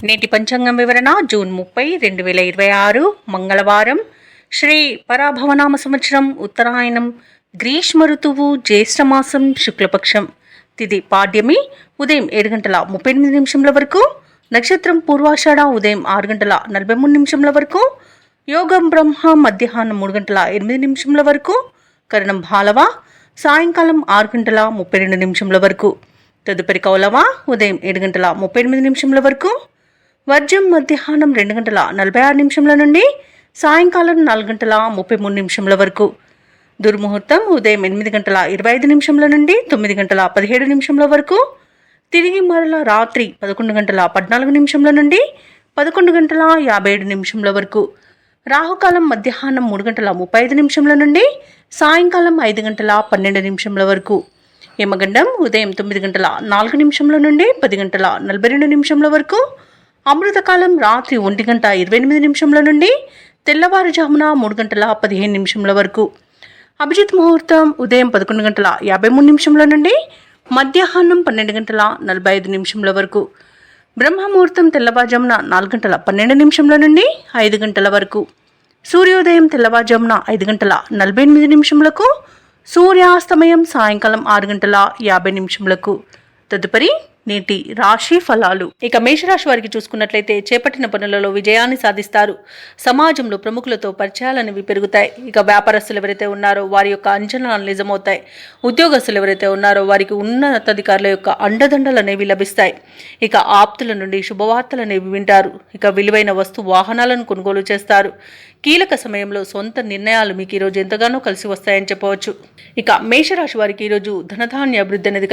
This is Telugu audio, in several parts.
నేటి పంచాంగం వివరణ జూన్ 30, 2026 మంగళవారం. శ్రీ పరాభవనామ సంవత్సరం, ఉత్తరాయణం, గ్రీష్మ ఋతువు, జ్యేష్ఠమాసం, శుక్లపక్షం. తిథి పాడ్యమి ఉదయం 7:38 వరకు. నక్షత్రం పూర్వాషాఢ ఉదయం 6:43 వరకు. యోగం బ్రహ్మ మధ్యాహ్నం 3:08 వరకు. కరణం భాలవ సాయంకాలం 6:32 వరకు. తదుపరి కౌలవ ఉదయం 7:38 వరకు. వర్జం మధ్యాహ్నం 2:46 నుండి సాయంకాలం 4:33 వరకు. దుర్ముహూర్తం ఉదయం 8:25 నుండి 9:17 వరకు. తిరిగి మరల రాత్రి 11:14 నుండి 11:57 వరకు. రాహుకాలం మధ్యాహ్నం 3:35 నుండి సాయంకాలం 5:12 వరకు. యమగండం ఉదయం 9:04 నుండి 10:42 వరకు. అమృతకాలం రాత్రి 1:28 నుండి తెల్లవారుజామున 3:15 వరకు. అభిజిత్ ముహూర్తం ఉదయం 11:53 నుండి మధ్యాహ్నం 12:45 వరకు. బ్రహ్మముహూర్తం తెల్లవారుజామున 4:12 నుండి 5 గంటల వరకు. సూర్యోదయం తెల్లవారుజామున 5:48 సూర్యాస్తమయం సాయంకాలం 6:50. తదుపరి నేటి రాశి ఫలాలు. ఇక మేషరాశి వారికి చూసుకున్నట్లయితే చేపట్టిన పనులలో విజయాన్ని సాధిస్తారు. సమాజంలో ప్రముఖులతో పరిచయాలనేవి పెరుగుతాయి. ఇక వ్యాపారస్తులు ఎవరైతే ఉన్నారో వారి యొక్క అంచనాలు నిజమవుతాయి. ఉద్యోగస్తులు ఎవరైతే ఉన్నారో వారికి ఉన్నతాధికారుల యొక్క అండదండలు అనేవి లభిస్తాయి. ఇక ఆప్తుల నుండి శుభవార్తలు అనేవి వింటారు. ఇక విలువైన వాహనాలను కొనుగోలు చేస్తారు. కీలక సమయంలో సొంత నిర్ణయాలు మీకు ఈరోజు ఎంతగానో కలిసి వస్తాయని చెప్పవచ్చు. ఇక మేషరాశి వారికి ఈరోజు ధనధాన్య అభివృద్ధి అనేది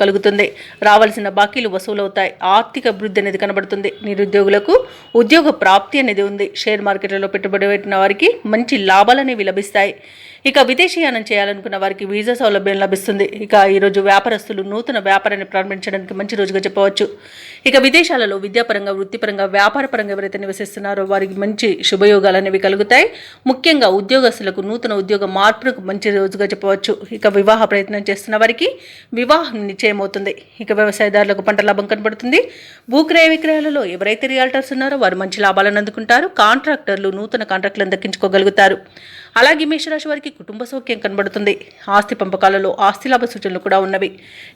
కలుగుతుంది. రావాల్సిన బాకీలు వసూలవుతాయి. ఆర్థిక అభివృద్ధి అనేది కనబడుతుంది. నిరుద్యోగులకు ఉద్యోగ ప్రాప్తి అనేది ఉంది. షేర్ మార్కెట్లలో పెట్టుబడి పెట్టిన వారికి మంచి లాభాలు అనేవి లభిస్తాయి. ఇక విదేశీయానం చేయాలనుకున్న వారికి వీసా సౌలభ్యం లభిస్తుంది. ఇక ఈరోజు వ్యాపారస్తులు నూతన వ్యాపారాన్ని ప్రారంభించడానికి మంచి రోజుగా చెప్పవచ్చు. ఇక విదేశాలలో విద్యాపరంగా, వృత్తిపరంగా, వ్యాపారపరంగా ఎవరైతే నివసిస్తున్నారో వారికి మంచి శుభయోగాలు అనేవి కలుగుతాయి. ముఖ్యంగా ఉద్యోగస్తులకు నూతన ఉద్యోగ మార్పులకు మంచి రోజుగా చెప్పవచ్చు. ఇక వివాహ ప్రయత్నం చేస్తున్న వారికి వివాహం నిశ్చయమవుతుంది. ఇక వ్యవసాయదారులకు పంట లాభం కనబడుతుంది. భూక్రయ విక్రయాలలో ఎవరైతే రియాల్టర్స్ ఉన్నారో వారు మంచి లాభాలను అందుకుంటారు. కాంట్రాక్టర్లు నూతన కాంట్రాక్టులను దక్కించుకోగలుగుతారు. అలాగే మేషరాశి వారికి కుటుంబ సౌఖ్యం కనబడుతుంది. ఆస్తి పంపకాలలో ఆస్తి లాభ సూచనలు కూడా ఉన్నవి.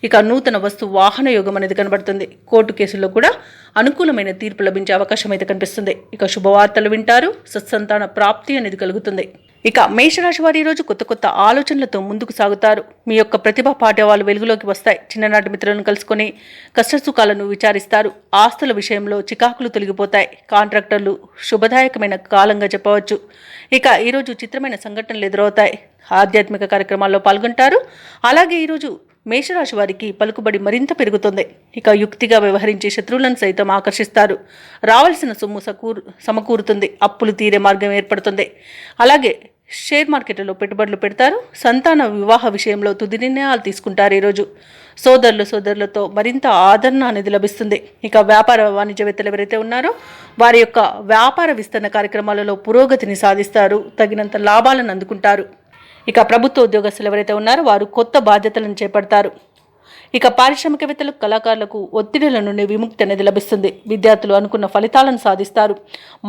ఇక నూతన వస్తు వాహన యోగం అనేది కనబడుతుంది. కోర్టు కేసుల్లో కూడా అనుకూలమైన తీర్పు లభించే అవకాశం అయితే కనిపిస్తుంది. ఇక శుభవార్తలు వింటారు. సత్సంతాన ప్రాప్తి అనేది కలుగుతుంది. ఇక మేషరాశి వారి ఈరోజు కొత్త కొత్త ఆలోచనలతో ముందుకు సాగుతారు. మీ యొక్క ప్రతిభా పాఠవాలు వెలుగులోకి వస్తాయి. చిన్ననాటి మిత్రులను కలుసుకొని కష్టసుఖాలను విచారిస్తారు. ఆస్తుల విషయంలో చికాకులు తొలగిపోతాయి. కాంట్రాక్టర్లు శుభదాయకమైన కాలంగా చెప్పవచ్చు. ఇక ఈరోజు చిత్రమైన సంఘటనలు ఎదురవుతాయి. ఆధ్యాత్మిక కార్యక్రమాల్లో పాల్గొంటారు. అలాగే ఈరోజు మేషరాశి వారికి పలుకుబడి మరింత పెరుగుతుంది. ఇక యుక్తిగా వ్యవహరించి శత్రువులను సైతం ఆకర్షిస్తారు. రావాల్సిన సొమ్ము సమకూరుతుంది. అప్పులు తీరే మార్గం ఏర్పడుతుంది. అలాగే షేర్ మార్కెట్లో పెట్టుబడులు పెడతారు. సంతాన వివాహ విషయంలో తుది నిర్ణయాలు తీసుకుంటారు. ఈరోజు సోదరులతో మరింత ఆదరణ అనేది లభిస్తుంది. ఇక వ్యాపార వాణిజ్యవేత్తలు ఎవరైతే ఉన్నారో వారి యొక్క వ్యాపార విస్తరణ కార్యక్రమాలలో పురోగతిని సాధిస్తారు. తగినంత లాభాలను అందుకుంటారు. ఇక ప్రభుత్వ ఉద్యోగస్తులు ఎవరైతే ఉన్నారో వారు కొత్త బాధ్యతలను చేపడతారు. ఇక పారిశ్రామికవేత్తలకు, కళాకారులకు ఒత్తిడిల నుండి విముక్తి అనేది లభిస్తుంది. విద్యార్థులు అనుకున్న ఫలితాలను సాధిస్తారు.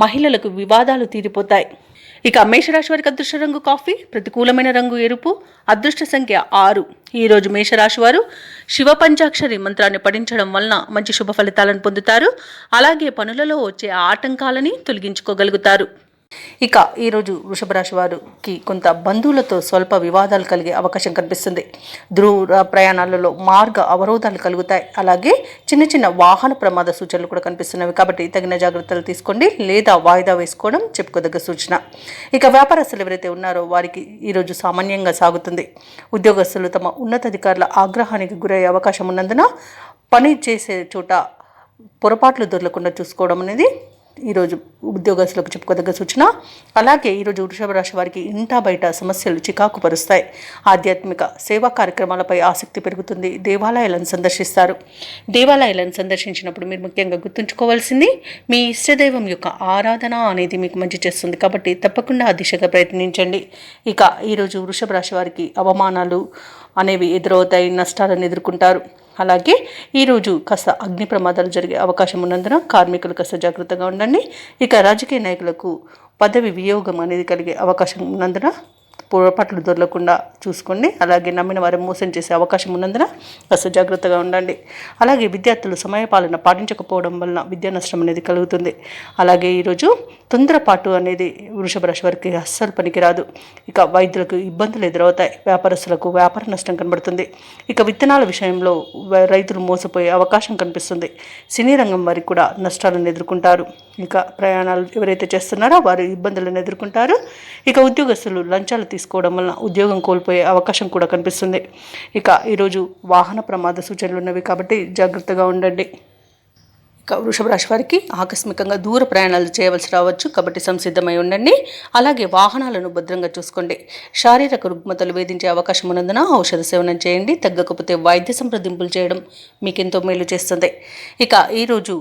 మహిళలకు వివాదాలు తీరిపోతాయి. ఇక మేషరాశి వారికి అదృష్ట రంగు కాఫీ, ప్రతికూలమైన రంగు ఎరుపు, అదృష్ట సంఖ్య 6. ఈరోజు మేషరాశి వారు శివ పంచాక్షరి మంత్రాన్ని పఠించడం వలన మంచి శుభ ఫలితాలను పొందుతారు. అలాగే పనులలో వచ్చే ఆటంకాలని తొలగించుకోగలుగుతారు. ఇక ఈరోజు వృషభ రాశి వారికి కొంత బంధువులతో స్వల్ప వివాదాలు కలిగే అవకాశం కనిపిస్తుంది. దూర ప్రయాణాలలో మార్గ అవరోధాలు కలుగుతాయి. అలాగే చిన్న చిన్న వాహన ప్రమాద సూచనలు కూడా కనిపిస్తున్నవి. కాబట్టి తగిన జాగ్రత్తలు తీసుకోండి లేదా వాయిదా వేసుకోవడం చెప్పుకోదగ్గ సూచన. ఇక వ్యాపారస్తులు ఎవరైతే ఉన్నారో వారికి ఈరోజు సామాన్యంగా సాగుతుంది. ఉద్యోగస్తులు తమ ఉన్నతాధికారుల ఆగ్రహానికి గురయ్యే అవకాశం ఉన్నందున పని చేసే చోట పొరపాట్లు దొరకకుండా చూసుకోవడం అనేది ఈరోజు ఉద్యోగస్తులకు చెప్పుకోదగ్గ సూచన. అలాగే ఈరోజు వృషభ రాశి వారికి ఇంటా బయట సమస్యలు చికాకు పరుస్తాయి. ఆధ్యాత్మిక సేవా కార్యక్రమాలపై ఆసక్తి పెరుగుతుంది. దేవాలయాలను సందర్శిస్తారు. దేవాలయాలను సందర్శించినప్పుడు మీరు ముఖ్యంగా గుర్తుంచుకోవాల్సింది మీ ఇష్టదైవం యొక్క ఆరాధన అనేది మీకు మంచి చేస్తుంది. కాబట్టి తప్పకుండా ఆ దిశగా ప్రయత్నించండి. ఇక ఈరోజు వృషభ రాశి వారికి అవమానాలు అనేవి ఎదురవుతాయి. నష్టాలను ఎదుర్కొంటారు. అలాగే ఈరోజు కాస్త అగ్ని ప్రమాదాలు జరిగే అవకాశం ఉన్నందున కార్మికులు కాస్త జాగ్రత్తగా ఉండండి. ఇక రాజకీయ నాయకులకు పదవి వియోగం అనేది కలిగే అవకాశం ఉన్నందున పొరపాట్లు దొరకకుండా చూసుకోండి. అలాగే నమ్మిన వారు మోసం చేసే అవకాశం ఉన్నందున కాస్త జాగ్రత్తగా ఉండండి. అలాగే విద్యార్థులు సమయపాలన పాటించకపోవడం వలన విద్యా నష్టం అనేది కలుగుతుంది. అలాగే ఈరోజు తొందరపాటు అనేది వృషభ రాశి వారికి అస్సలు పనికిరాదు. ఇక వైద్యులకు ఇబ్బందులు ఎదురవుతాయి. వ్యాపారస్తులకు వ్యాపార నష్టం కనబడుతుంది. ఇక విత్తనాల విషయంలో రైతులు మోసపోయే అవకాశం కనిపిస్తుంది. సినీ రంగం వారికి కూడా నష్టాలను ఎదుర్కొంటారు. ఇక ప్రయాణాలు ఎవరైతే చేస్తున్నారో వారు ఇబ్బందులను ఎదుర్కొంటారు. ఇక ఉద్యోగస్తులు లంచాలు తీసుకోవడం వలన ఉద్యోగం కోల్పోయే అవకాశం కూడా కనిపిస్తుంది. ఇక ఈరోజు వాహన ప్రమాద సూచనలు ఉన్నవి కాబట్టి జాగ్రత్తగా ఉండండి. ఇక వృషభ రాశి వారికి ఆకస్మికంగా దూర ప్రయాణాలు చేయవలసి రావచ్చు కాబట్టి సంసిద్ధమై ఉండండి. అలాగే వాహనాలను భద్రంగా చూసుకోండి. శారీరక రుగ్మతలు వేధించే అవకాశం ఉన్నందున ఔషధ సేవనం చేయండి. తగ్గకపోతే వైద్య సంప్రదింపులు చేయడం మీకెంతో మేలు చేస్తుంది. ఇక ఈరోజు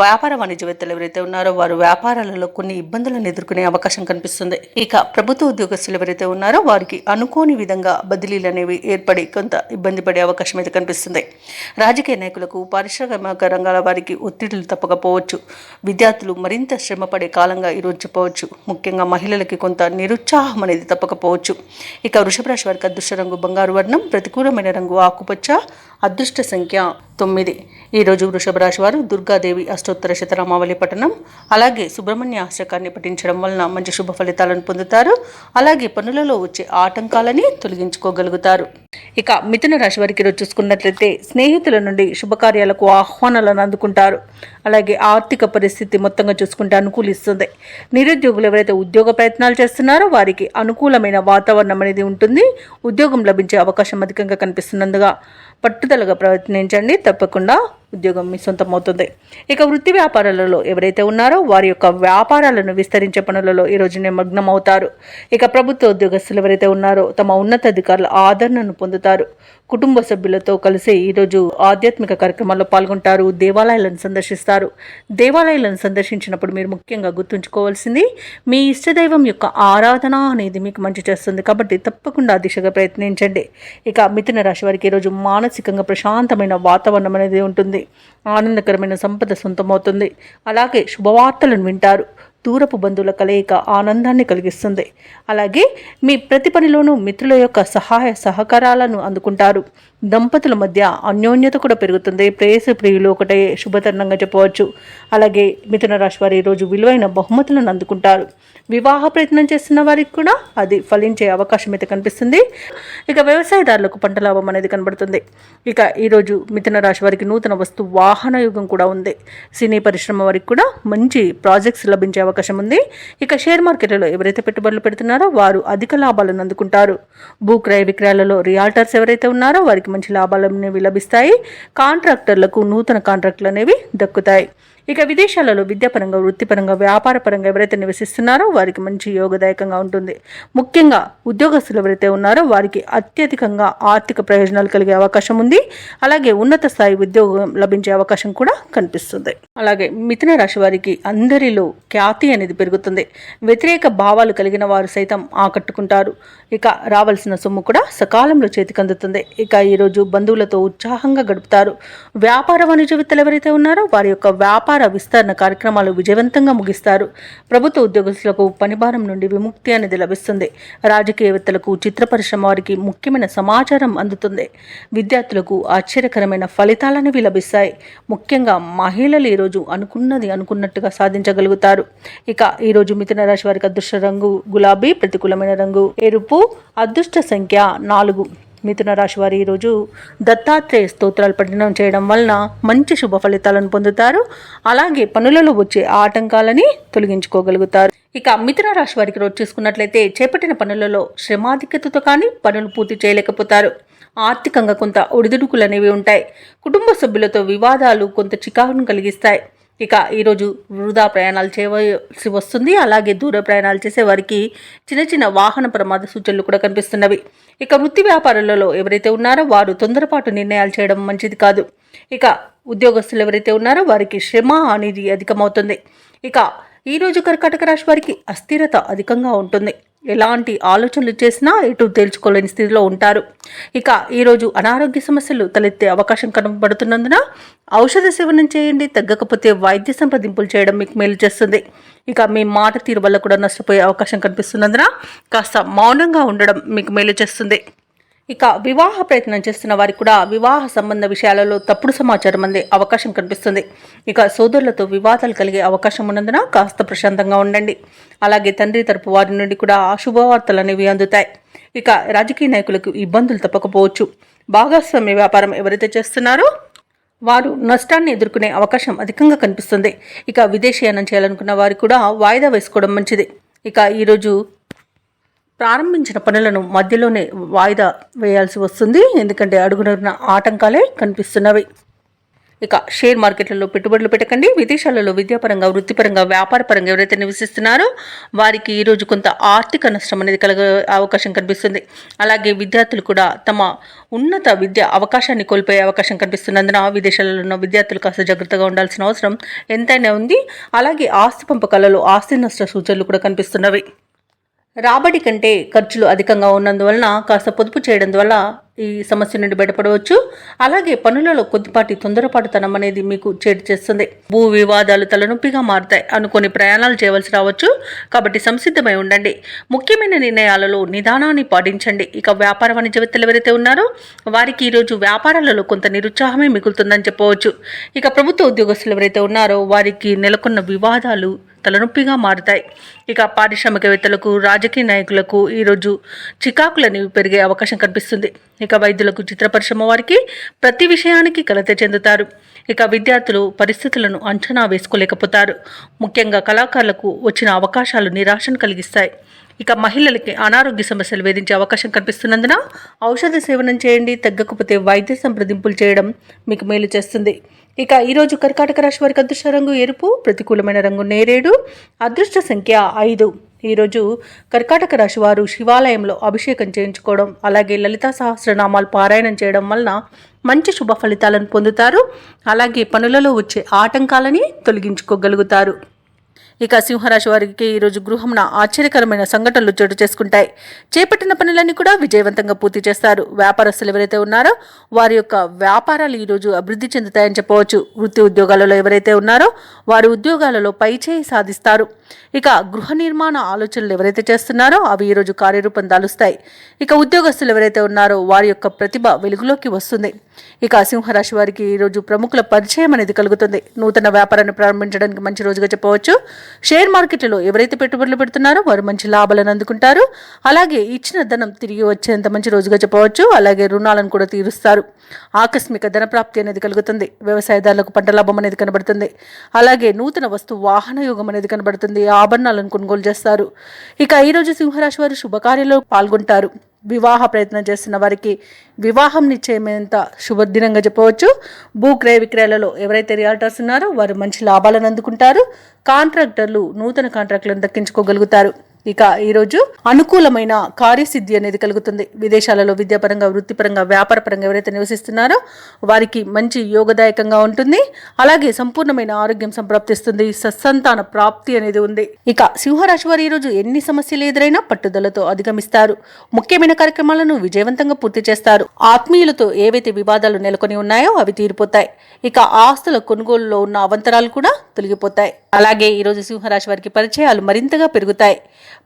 వ్యాపార వాణిజ్యవేత్తలు ఎవరైతే ఉన్నారో వారు వ్యాపారాలలో కొన్ని ఇబ్బందులను ఎదుర్కొనే అవకాశం కనిపిస్తుంది. ఇక ప్రభుత్వ ఉద్యోగస్తులు ఎవరైతే ఉన్నారో వారికి అనుకోని విధంగా బదిలీలు అనేవి ఏర్పడి కొంత ఇబ్బంది పడే అవకాశం అయితే కనిపిస్తుంది. రాజకీయ నాయకులకు పారిశ్రామిక రంగాల వారికి ఒత్తిడులు తప్పకపోవచ్చు. విద్యార్థులు మరింత శ్రమ పడే కాలంగా ఈరోజు చెప్పవచ్చు. ముఖ్యంగా మహిళలకి కొంత నిరుత్సాహం అనేది తప్పకపోవచ్చు. ఇక వృషభ రాశి వారికి అదృష్ట రంగు బంగారు వర్ణం, ప్రతికూలమైన రంగు ఆకుపచ్చ, అదృష్ట సంఖ్య 9. ఈరోజు వృషభ రాశి వారు దుర్గాదేవి అష్టోత్తర శతనామావళి పఠనం అలాగే సుబ్రహ్మణ్య అష్టకాన్ని పఠించడం వలన మంచి శుభ ఫలితాలను పొందుతారు. అలాగే పనులలో వచ్చే ఆటంకాలని తొలగించుకోగలుగుతారు. ఇక మిథున రాశి వారికి ఈరోజు చూసుకున్నట్లయితే స్నేహితుల నుండి శుభకార్యాలకు ఆహ్వానాలను అందుకుంటారు. అలాగే ఆర్థిక పరిస్థితి మొత్తంగా చూసుకుంటే అనుకూలిస్తుంది. నిరుద్యోగులు ఎవరైతే ఉద్యోగ ప్రయత్నాలు చేస్తున్నారో వారికి అనుకూలమైన వాతావరణం అనేది ఉంటుంది. ఉద్యోగం లభించే అవకాశం అధికంగా కనిపిస్తున్నందుగా పట్టుదలగా ప్రయత్నించండి. తప్పకుండా ఉద్యోగం మీ సొంతం అవుతుంది. ఇక వృత్తి వ్యాపారాలలో ఎవరైతే ఉన్నారో వారి యొక్క వ్యాపారాలను విస్తరించే పనులలో ఈరోజు నిమగ్నం అవుతారు. ఇక ప్రభుత్వ ఉద్యోగస్తులు ఎవరైతే ఉన్నారో తమ ఉన్నతాధికారుల ఆదరణను పొందుతారు. కుటుంబ సభ్యులతో కలిసి ఈరోజు ఆధ్యాత్మిక కార్యక్రమాల్లో పాల్గొంటారు. దేవాలయాలను సందర్శిస్తారు. దేవాలయాలను సందర్శించినప్పుడు మీరు ముఖ్యంగా గుర్తుంచుకోవాల్సింది మీ ఇష్టదైవం యొక్క ఆరాధన అనేది మీకు మంచి చేస్తుంది కాబట్టి తప్పకుండా దిశగా ప్రయత్నించండి. ఇక మిథున రాశి వారికి ఈరోజు మానసికంగా ప్రశాంతమైన వాతావరణం అనేది ఉంటుంది. ఆనందకరమైన సంపద సొంతమవుతుంది. అలాగే శుభవార్తలను వింటారు. దూరపు బంధువుల కలయిక ఆనందాన్ని కలిగిస్తుంది. అలాగే మీ ప్రతి పనిలోనూ మిత్రుల యొక్క సహాయ సహకారాలను అందుకుంటారు. దంపతుల మధ్య అన్యోన్యత కూడా పెరుగుతుంది. ప్రేయసి ప్రియులు ఒకటే శుభతరుణంగా చెప్పవచ్చు. అలాగే మిథున రాశి వారు ఈరోజు విలువైన బహుమతులను అందుకుంటారు. వివాహ ప్రయత్నం చేస్తున్న వారికి కూడా అది ఫలించే అవకాశం అయితే కనిపిస్తుంది. ఇక వ్యవసాయదారులకు పంట లాభం అనేది కనబడుతుంది. ఇక ఈరోజు మిథున రాశి వారికి నూతన వస్తు వాహన యుగం కూడా ఉంది. సినీ పరిశ్రమ వారికి కూడా మంచి ప్రాజెక్ట్స్ లభించే అవకాశం ఉంది. ఇక షేర్ మార్కెట్లో ఎవరైతే పెట్టుబడులు పెడుతున్నారో వారు అధిక లాభాలను అందుకుంటారు. భూక్రయ విక్రయాలలో రియాల్టర్స్ ఎవరైతే ఉన్నారో వారికి మంచి లాభాలు అనేవి లభిస్తాయి. కాంట్రాక్టర్లకు నూతన కాంట్రాక్టులు అనేవి దక్కుతాయి. ఇక విదేశాలలో విద్యాపరంగా వృత్తిపరంగా వ్యాపారపరంగా ఎవరైతే నివసిస్తున్నారో వారికి మంచి యోగదాయకంగా ఉంటుంది. ముఖ్యంగా ఉద్యోగస్తులు ఎవరైతే ఉన్నారో వారికి అత్యధికంగా ఆర్థిక ప్రయోజనాలు కలిగే అవకాశం ఉంది. అలాగే ఉన్నత స్థాయి ఉద్యోగం లభించే అవకాశం కూడా కనిపిస్తుంది. అలాగే మిథున రాశి వారికి అందరిలో ఖ్యాతి అనేది పెరుగుతుంది. వ్యతిరేక భావాలు కలిగిన వారు సైతం ఆకట్టుకుంటారు. ఇక రావాల్సిన సొమ్ము కూడా సకాలంలో చేతికి అందుతుంది. ఇక ఈరోజు బంధువులతో ఉత్సాహంగా గడుపుతారు. వ్యాపార వాణిజ్యవేత్తలు ఎవరైతే ఉన్నారో వారి యొక్క వ్యాపార విస్తరణ కార్యక్రమాలు విజయవంతంగా ముగిస్తారు. ప్రభుత్వ ఉద్యోగస్తులకు పనిభారం నుండి విముక్తి అనేది లభిస్తుంది. రాజకీయవేత్తలకు చిత్ర పరిశ్రమ వారికి ముఖ్యమైన సమాచారం అందుతుంది. విద్యార్థులకు ఆశ్చర్యకరమైన ఫలితాలనేవి లభిస్తాయి. ముఖ్యంగా మహిళలు ఈరోజు అనుకున్నది అనుకున్నట్టుగా సాధించగలుగుతారు. ఇక ఈరోజు మిథున రాశి వారికి అదృష్ట రంగు గులాబీ, ప్రతికూలమైన రంగు ఎరుపు, అదృష్ట సంఖ్య 4. మిథున రాశి వారు ఈరోజు దత్తాత్రేయ స్తోత్రాలు పఠనం చేయడం వలన మంచి శుభ ఫలితాలను పొందుతారు. అలాగే పనులలో వచ్చే ఆటంకాలని తొలగించుకోగలుగుతారు. ఇక మిథున రాశి వారికి రోజు చూసుకున్నట్లయితే చేపట్టిన పనులలో శ్రమాధిక్యతతో కానీ పనులు పూర్తి చేయలేకపోతారు. ఆర్థికంగా కొంత ఒడిదుడుకులు అనేవి ఉంటాయి. కుటుంబ సభ్యులతో వివాదాలు కొంత చికాకును కలిగిస్తాయి. ఇక ఈరోజు వృధా ప్రయాణాలు చేయవలసి వస్తుంది. అలాగే దూర ప్రయాణాలు చేసే వారికి చిన్న చిన్న వాహన ప్రమాద సూచనలు కూడా కనిపిస్తున్నవి. ఇక వృత్తి వ్యాపారాలలో ఎవరైతే ఉన్నారో వారు తొందరపాటు నిర్ణయాలు చేయడం మంచిది కాదు. ఇక ఉద్యోగస్తులు ఎవరైతే ఉన్నారో వారికి శ్రమ అనేది అధికమవుతుంది. ఇక ఈరోజు కర్కాటక రాశి వారికి అస్థిరత అధికంగా ఉంటుంది. ఎలాంటి ఆలోచనలు చేసినా ఎటు తేల్చుకోలేని స్థితిలో ఉంటారు. ఇక ఈరోజు అనారోగ్య సమస్యలు తలెత్తే అవకాశం కనబడుతున్నందున ఔషధ సేవనం చేయండి. తగ్గకపోతే వైద్య సంప్రదింపులు చేయడం మీకు మేలు చేస్తుంది. ఇక మీ మాట తీరు వల్ల కూడా నష్టపోయే అవకాశం కనిపిస్తున్నందున కాస్త మౌనంగా ఉండడం మీకు మేలు చేస్తుంది. ఇక వివాహ ప్రయత్నం చేస్తున్న వారికి కూడా వివాహ సంబంధ విషయాలలో తప్పుడు సమాచారం అందే అవకాశం కనిపిస్తుంది. ఇక సోదరులతో వివాదాలు కలిగే అవకాశం ఉన్నందున కాస్త ప్రశాంతంగా ఉండండి. అలాగే తండ్రి తరపు వారి నుండి కూడా శుభవార్తలు అనేవి అందుతాయి. ఇక రాజకీయ నాయకులకు ఇబ్బందులు తప్పకపోవచ్చు. భాగస్వామ్య వ్యాపారం ఎవరైతే చేస్తున్నారో వారు నష్టాన్ని ఎదుర్కొనే అవకాశం అధికంగా కనిపిస్తుంది. ఇక విదేశీయానం చేయాలనుకున్న వారు కూడా వాయిదా వేసుకోవడం మంచిది. ఇక ఈరోజు ప్రారంభించిన పనులను మధ్యలోనే వాయిదా వేయాల్సి వస్తుంది. ఎందుకంటే అడుగునడుగున ఆటంకాలే కనిపిస్తున్నవి. ఇక షేర్ మార్కెట్లలో పెట్టుబడులు పెట్టకండి. విదేశాలలో విద్యాపరంగా, వృత్తిపరంగా, వ్యాపారపరంగా ఎవరైతే నివసిస్తున్నారో వారికి ఈరోజు కొంత ఆర్థిక నష్టం అనేది కలగే అవకాశం కనిపిస్తుంది. అలాగే విద్యార్థులు కూడా తమ ఉన్నత విద్య అవకాశాన్ని కోల్పోయే అవకాశం కనిపిస్తున్నందున విదేశాలలో ఉన్న విద్యార్థులు కాస్త జాగ్రత్తగా ఉండాల్సిన అవసరం ఎంతైనా ఉంది. అలాగే ఆస్తి పంపకాలలో ఆస్తి నష్ట సూచనలు కూడా కనిపిస్తున్నవి. రాబడి కంటే ఖర్చులు అధికంగా ఉన్నందువలన కాస్త పొదుపు చేయడం వల్ల ఈ సమస్య నుండి బయటపడవచ్చు. అలాగే పనులలో కొద్దిపాటి తొందరపాటుతనం అనేది మీకు చేటు చేస్తుంది. భూ వివాదాలు తలనొప్పిగా మారుతాయి. అనుకోని ప్రయాణాలు చేయవలసి రావచ్చు. కాబట్టి సంసిద్ధమై ఉండండి. ముఖ్యమైన నిర్ణయాలలో నిదానాన్ని పాటించండి. ఇక వ్యాపార వాణిజ్యవేత్తలు ఎవరైతే ఉన్నారో వారికి ఈరోజు వ్యాపారాలలో కొంత నిరుత్సాహమే మిగులుతుందని చెప్పవచ్చు. ఇక ప్రభుత్వ ఉద్యోగస్తులు ఎవరైతే ఉన్నారో వారికి నెలకొన్న వివాదాలు తలనొప్పిగా మారుతాయి. ఇక పారిశ్రామికవేత్తలకు, రాజకీయ నాయకులకు ఈరోజు చికాకులనేవి పెరిగే అవకాశం కనిపిస్తుంది. ఇక వైద్యులకు, చిత్ర పరిశ్రమ వారికి ప్రతి విషయానికి కలత చెందుతారు. ఇక విద్యార్థులు పరిస్థితులను అంచనా వేసుకోలేకపోతారు. ముఖ్యంగా కళాకారులకు వచ్చిన అవకాశాలు నిరాశను కలిగిస్తాయి. ఇక మహిళలకి అనారోగ్య సమస్యలు వేధించే అవకాశం కనిపిస్తున్నందున ఔషధ సేవనం చేయండి. తగ్గకపోతే వైద్య సంప్రదింపులు చేయడం మీకు మేలు చేస్తుంది. ఇక ఈరోజు కర్కాటక రాశి వారికి అదృష్ట రంగు ఎరుపు, ప్రతికూలమైన రంగు నేరేడు, అదృష్ట సంఖ్య 5. ఈరోజు కర్కాటక రాశి వారు శివాలయంలో అభిషేకం చేయించుకోవడం, అలాగే లలితా సహస్రనామాలు పారాయణం చేయడం వలన మంచి శుభ ఫలితాలను పొందుతారు. అలాగే పనులలో వచ్చే ఆటంకాలని తొలగించుకోగలుగుతారు. ఇక సింహరాశి వారికి ఈరోజు గృహంన ఆశ్చర్యకరమైన సంఘటనలు చోటు చేసుకుంటాయి. చేపట్టిన పనులన్నీ కూడా విజయవంతంగా పూర్తి చేస్తారు. వ్యాపారస్తులు ఎవరైతే ఉన్నారో వారి యొక్క వ్యాపారాలు ఈరోజు అభివృద్ధి చెందుతాయని చెప్పవచ్చు. వృత్తి ఉద్యోగాలలో ఎవరైతే ఉన్నారో వారి ఉద్యోగాలలో పైచేయి సాధిస్తారు. ఇక గృహ నిర్మాణ ఆలోచనలు ఎవరైతే చేస్తున్నారో అవి ఈరోజు కార్యరూపం దాలుస్తాయి. ఇక ఉద్యోగస్తులు ఎవరైతే ఉన్నారో వారి యొక్క ప్రతిభ వెలుగులోకి వస్తుంది. ఇక సింహరాశి వారికి ఈరోజు ప్రముఖుల పరిచయం అనేది కలుగుతుంది. నూతన వ్యాపారాన్ని ప్రారంభించడానికి మంచి రోజుగా చెప్పవచ్చు. షేర్ మార్కెట్లో ఎవరైతే పెట్టుబడులు పెడుతున్నారో వారు మంచి లాభాలను అందుకుంటారు. అలాగే ఇచ్చిన ధనం తిరిగి వచ్చేంత మంచి రోజుగా చెప్పవచ్చు. అలాగే రుణాలను కూడా తీరుస్తారు. ఆకస్మిక ధన ప్రాప్తి అనేది కలుగుతుంది. వ్యవసాయదారులకు పంట లాభం అనేది కనబడుతుంది. అలాగే నూతన వస్తు వాహన యోగం అనేది కనబడుతుంది. ఆభరణాలను కొనుగోలు చేస్తారు. ఇక ఈరోజు సింహరాశి వారు శుభకార్యాల్లో పాల్గొంటారు. వివాహ ప్రయత్నం చేస్తున్న వారికి వివాహం నిశ్చయమైనంత శుభదినంగా చెప్పవచ్చు. భూ క్రయ విక్రయాలలో ఎవరైతే రియాల్టర్స్ ఉన్నారో వారు మంచి లాభాలను అందుకుంటారు. కాంట్రాక్టర్లు నూతన కాంట్రాక్టులను దక్కించుకోగలుగుతారు. ఇక ఈరోజు అనుకూలమైన కార్యసిద్ధి అనేది కలుగుతుంది. విదేశాలలో విద్యాపరంగా, వృత్తిపరంగా, వ్యాపారపరంగా ఎవరైతే నివసిస్తున్నారో వారికి మంచి యోగదాయకంగా ఉంటుంది. అలాగే సంపూర్ణమైన ఆరోగ్యం సంప్రాప్తిస్తుంది. సత్సంతాన ప్రాప్తి అనేది ఉంది. ఇక సింహరాశి వారు ఈరోజు ఎన్ని సమస్యలు ఎదురైనా పట్టుదలతో అధిగమిస్తారు. ముఖ్యమైన కార్యక్రమాలను విజయవంతంగా పూర్తి చేస్తారు. ఆత్మీయులతో ఏవైతే వివాదాలు నెలకొని ఉన్నాయో అవి తీరిపోతాయి. ఇక ఆస్తుల కొనుగోలులో ఉన్న అవంతరాలు కూడా తొలగిపోతాయి. అలాగే ఈరోజు సింహరాశి వారికి పరిచయాలు మరింతగా పెరుగుతాయి.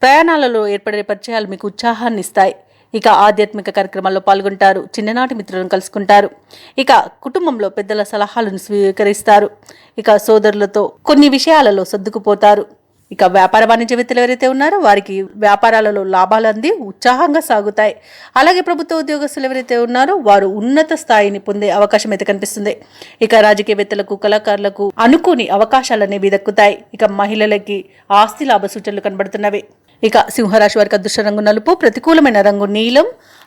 ప్రయాణాలలో ఏర్పడే పరిచయాలు మీకు ఉత్సాహాన్ని ఇస్తాయి. ఇక ఆధ్యాత్మిక కార్యక్రమాల్లో పాల్గొంటారు. చిన్ననాటి మిత్రులను కలుసుకుంటారు. ఇక కుటుంబంలో పెద్దల సలహాలను స్వీకరిస్తారు. ఇక సోదరులతో కొన్ని విషయాలలో సర్దుకుపోతారు. ఇక వ్యాపార వాణిజ్యవేత్తలు ఎవరైతే ఉన్నారో వారికి వ్యాపారాలలో లాభాలు అంది ఉత్సాహంగా సాగుతాయి. అలాగే ప్రభుత్వ ఉద్యోగస్తులు ఎవరైతే ఉన్నారో వారు ఉన్నత స్థాయిని పొందే అవకాశం అయితే కనిపిస్తుంది. ఇక రాజకీయవేత్తలకు, కళాకారులకు అనుకోని అవకాశాలు అనేవి దక్కుతాయి. ఇక మహిళలకి ఆస్తి లాభ సూచనలు కనబడుతున్నవి. ఇక సింహరాశి వారికి అదృష్ట రంగు నలుపు, ప్రతికూలమైన రంగు నీలం,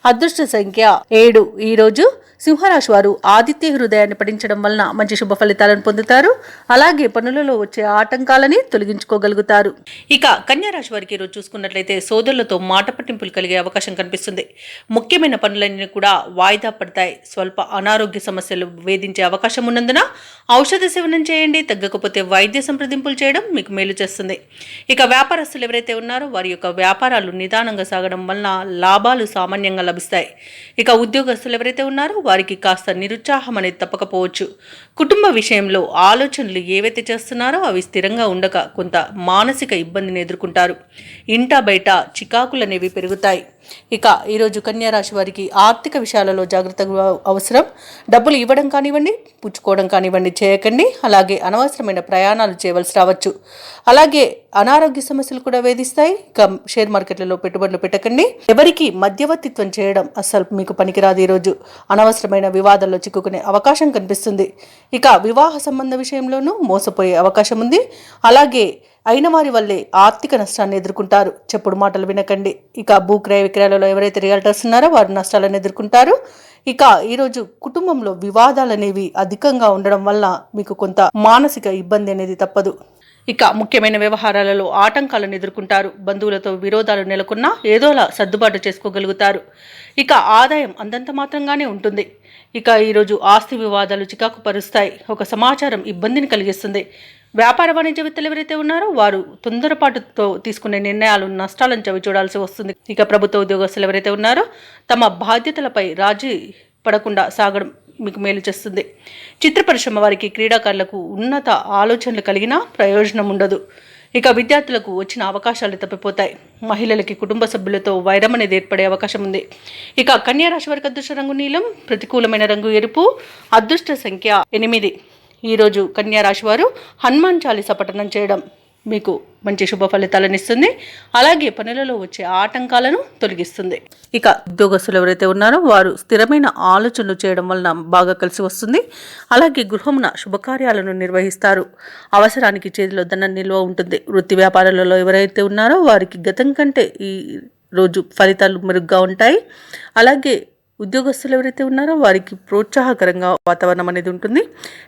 అదృష్ట సంఖ్య 7. ఈరోజు సింహరాశి వారు ఆదిత్య హృదయాన్ని పఠించడం వలన మంచి శుభ ఫలితాలను పొందుతారు. అలాగే పనులలో వచ్చే ఆటంకాలని తొలగించుకోగలుగుతారు. ఇక కన్యా రాశి వారికి ఈరోజు చూసుకున్నట్లయితే సోదరులతో మాట పట్టింపులు కలిగే అవకాశం కనిపిస్తుంది. ముఖ్యమైన పనులన్నీ కూడా వాయిదా పడతాయి. స్వల్ప అనారోగ్య సమస్యలు వేధించే అవకాశం ఉన్నందున ఔషధ సేవనం చేయండి. తగ్గకపోతే వైద్య సంప్రదింపులు చేయడం మీకు మేలు చేస్తుంది. ఇక వ్యాపారస్తులు ఎవరైతే ఉన్నారో వారి యొక్క వ్యాపారాలు నిదానంగా సాగడం వలన లాభాలు సామాన్యంగా లభిస్తాయి. ఇక ఉద్యోగస్తులు ఎవరైతే ఉన్నారో వారికి కాస్త నిరుత్సాహం అనేది తప్పకపోవచ్చు. కుటుంబ విషయంలో ఆలోచనలు ఏవైతే చేస్తున్నారో అవి స్థిరంగా ఉండక కొంత మానసిక ఇబ్బందిని ఎదుర్కొంటారు. ఇంటా బయట చికాకులు అనేవి పెరుగుతాయి. ఇక ఈరోజు కన్యా రాశి వారికి ఆర్థిక విషయాలలో జాగ్రత్తగా అవసరం. డబ్బులు ఇవ్వడం కానివ్వండి, పుచ్చుకోవడం కానివ్వండి చేయకండి. అలాగే అనవసరమైన ప్రయాణాలు చేయవలసి రావచ్చు. అలాగే అనారోగ్య సమస్యలు కూడా వేధిస్తాయి. ఇక షేర్ మార్కెట్లలో పెట్టుబడులు పెట్టకండి. ఎవరికి మధ్యవర్తిత్వం చేయడం అస్సలు మీకు పనికిరాదు. ఈరోజు అనవసరమైన వివాదాల్లో చిక్కుకునే అవకాశం కనిపిస్తుంది. ఇక వివాహ సంబంధ విషయంలోనూ మోసపోయే అవకాశం ఉంది. అలాగే అయిన వారి వల్లే ఆర్థిక నష్టాన్ని ఎదుర్కొంటారు. చెప్పుడు మాటలు వినకండి. ఇక భూక్రయ విక్రయాలలో ఎవరైతే రియల్టర్స్ ఉన్నారో వారు నష్టాలను ఎదుర్కొంటారు. ఇక ఈరోజు కుటుంబంలో వివాదాలు అనేవి అధికంగా ఉండడం వల్ల మీకు కొంత మానసిక ఇబ్బంది అనేది తప్పదు. ఇక ముఖ్యమైన వ్యవహారాలలో ఆటంకాలను ఎదుర్కొంటారు. బంధువులతో విరోధాలు నెలకొన్నా ఏదోలా సర్దుబాటు చేసుకోగలుగుతారు. ఇక ఆదాయం అంతంత మాత్రంగానే ఉంటుంది. ఇక ఈరోజు ఆస్తి వివాదాలు చికాకు పరుస్తాయి. ఒక సమాచారం ఇబ్బందిని కలిగిస్తుంది. వ్యాపార వాణిజ్యవేత్తలు ఎవరైతే ఉన్నారో వారు తొందరపాటుతో తీసుకునే నిర్ణయాలు నష్టాలను చవి చూడాల్సి వస్తుంది. ఇక ప్రభుత్వ ఉద్యోగస్తులు ఎవరైతే ఉన్నారో తమ బాధ్యతలపై రాజీ పడకుండా సాగడం మీకు మేలు చేస్తుంది. చిత్ర పరిశ్రమ వారికి, క్రీడాకారులకు ఉన్నత ఆలోచనలు కలిగినా ప్రయోజనం ఉండదు. ఇక విద్యార్థులకు వచ్చిన అవకాశాలు తప్పిపోతాయి. మహిళలకి కుటుంబ సభ్యులతో వైరం అనేది ఏర్పడే అవకాశం ఉంది. ఇక కన్యా రాశి వారికి అదృష్ట రంగు నీలం, ప్రతికూలమైన రంగు ఎరుపు, అదృష్ట సంఖ్య 8. ఈరోజు కన్యా రాశి వారు హనుమాన్ చాలీసా పఠనం చేయడం మీకు మంచి శుభ ఫలితాలను ఇస్తుంది. అలాగే పనులలో వచ్చే ఆటంకాలను తొలగిస్తుంది. ఇక ఉద్యోగస్తులు ఎవరైతే ఉన్నారో వారు స్థిరమైన ఆలోచనలు చేయడం వలన బాగా కలిసి వస్తుంది. అలాగే గృహమున శుభకార్యాలను నిర్వహిస్తారు. అవసరానికి చేతిలో ధనం నిల్వ ఉంటుంది. వృత్తి వ్యాపారాలలో ఎవరైతే ఉన్నారో వారికి గతం కంటే ఈ రోజు ఫలితాలు మెరుగ్గా ఉంటాయి. అలాగే ఉద్యోగస్తులు ఎవరైతే ఉన్నారో వారికి ప్రోత్సాహకరంగా వాతావరణం అనేది ఉంటుంది.